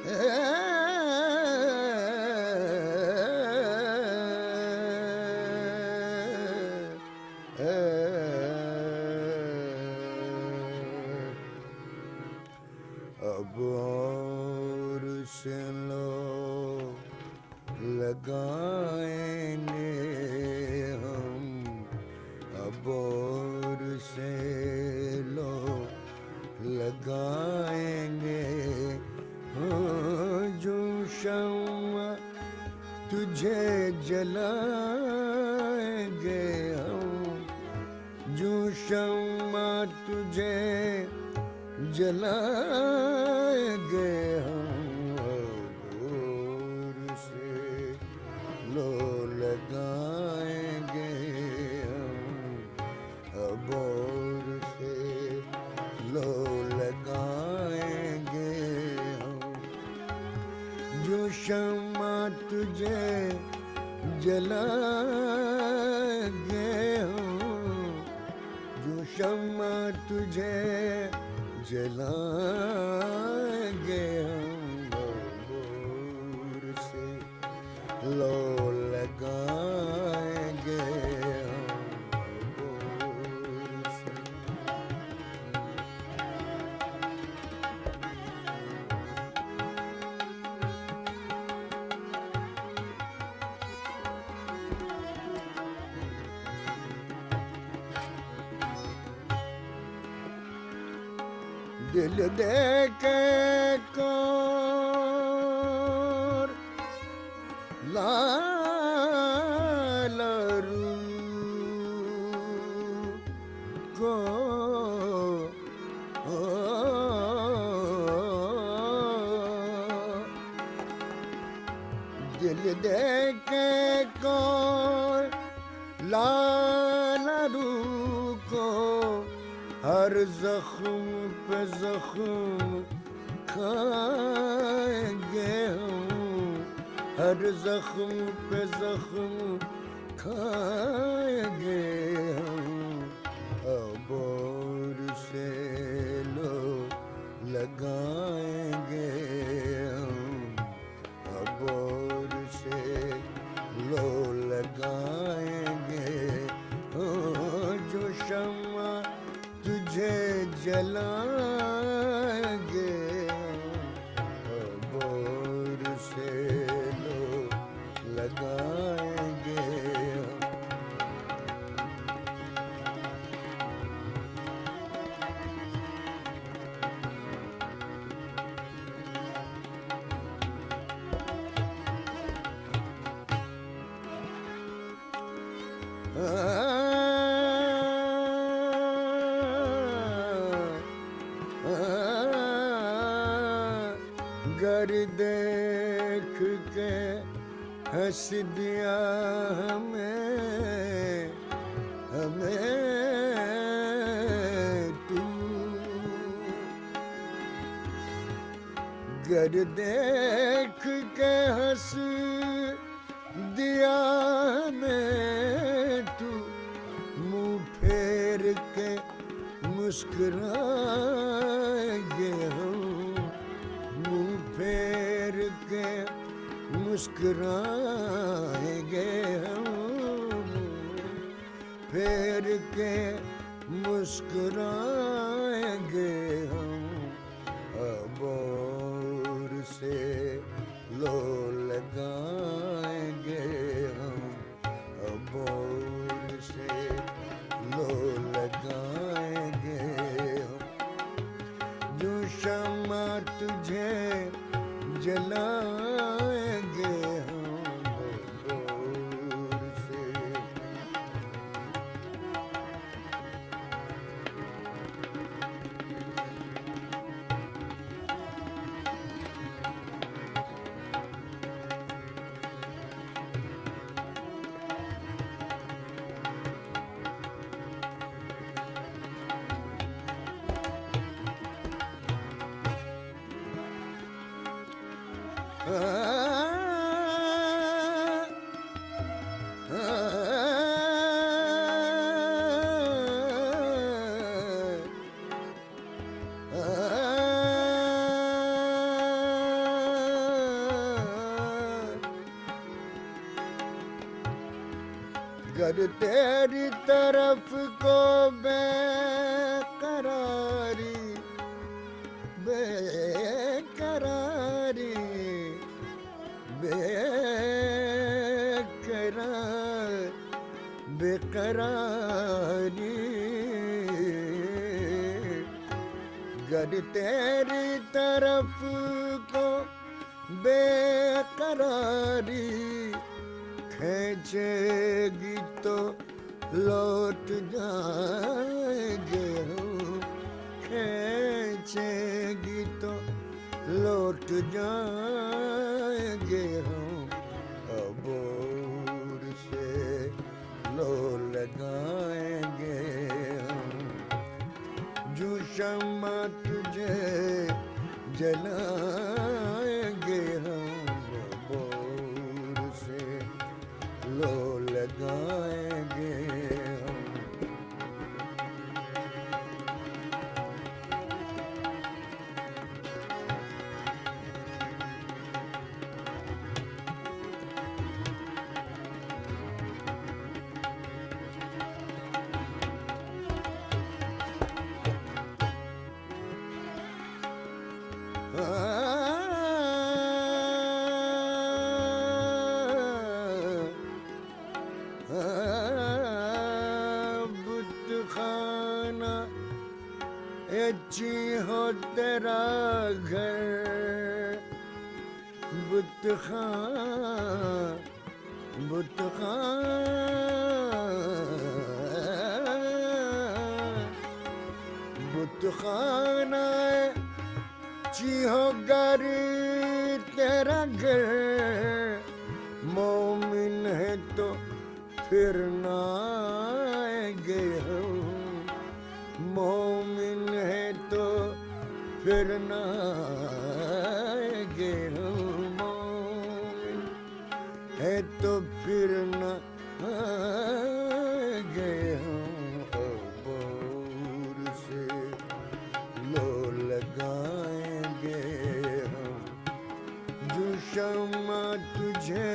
अब और से लो लगाएंगे हम, अब और से लो लगाएंगे जो शम्मा तुझे जलाएंगे हम, जो शम्मा तुझे जलाएंगे हम, और से लो लगाएंगे हम, अब और से लो लगाएंगे हम, जो शम्मा तुझे जलाएंगे हम, जो शम्मा तुझे जलाएंगे हम, और से लो लगाएंगे हम, और से। दिल दे के कोर लालरू को दिल दे के कोर लालरू को हर जख्म पे जख्म खाएंगे हम, हर जख्म पे जख्म खाएंगे हम, अब और से लो लगाएंगे हम, अब और से लो लगाएंगे जो शम्मा तुझे जलाएंगे अब और से लो लगाएंगे गर देख के हंस दिया हमें तू, गर देख के हंस दिया हमें तू, मुँह फेर के मुस्कुराएंगे हम, मुँह फेर के मुस्कुराएंगे हम, फेर के मुस्कुराएंगे हम, अब और से लो लगाएंगे हम, अब और से लो लगाएंगे हम, जो शम्मा तुझे जलाएंगे हम, और से। गर तेरी तरफ को बेकरारी बेकरारी बेकरारी गर तेरी तरफ को बेकरारी खींचेगी तो लौट जाएंगे हम खींचेगी तो लौट जाएंगे हम अबोर से लो लगाएंगे हम जो शम्मा तुझे जलाएंगे हम अबोर से लो लगाएंगे हम बुतखाना अच्छी हो तेरा घर बुतखाना अच्छी हो घर तेरा घर मोमिन है तो फिर ना आएंगे हम मोमिन है तो फिर ना आएंगे हम मोमिन है तो फिर ना आएंगे हम अबोर से लो लगाएंगे हम जो शम्मा तुझे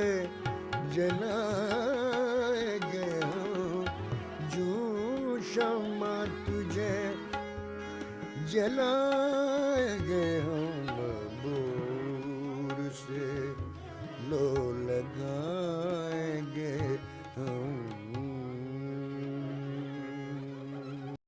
जलाएंगे हम जो शम्मा तुझे जलाएंगे हम अबोर से लो लगा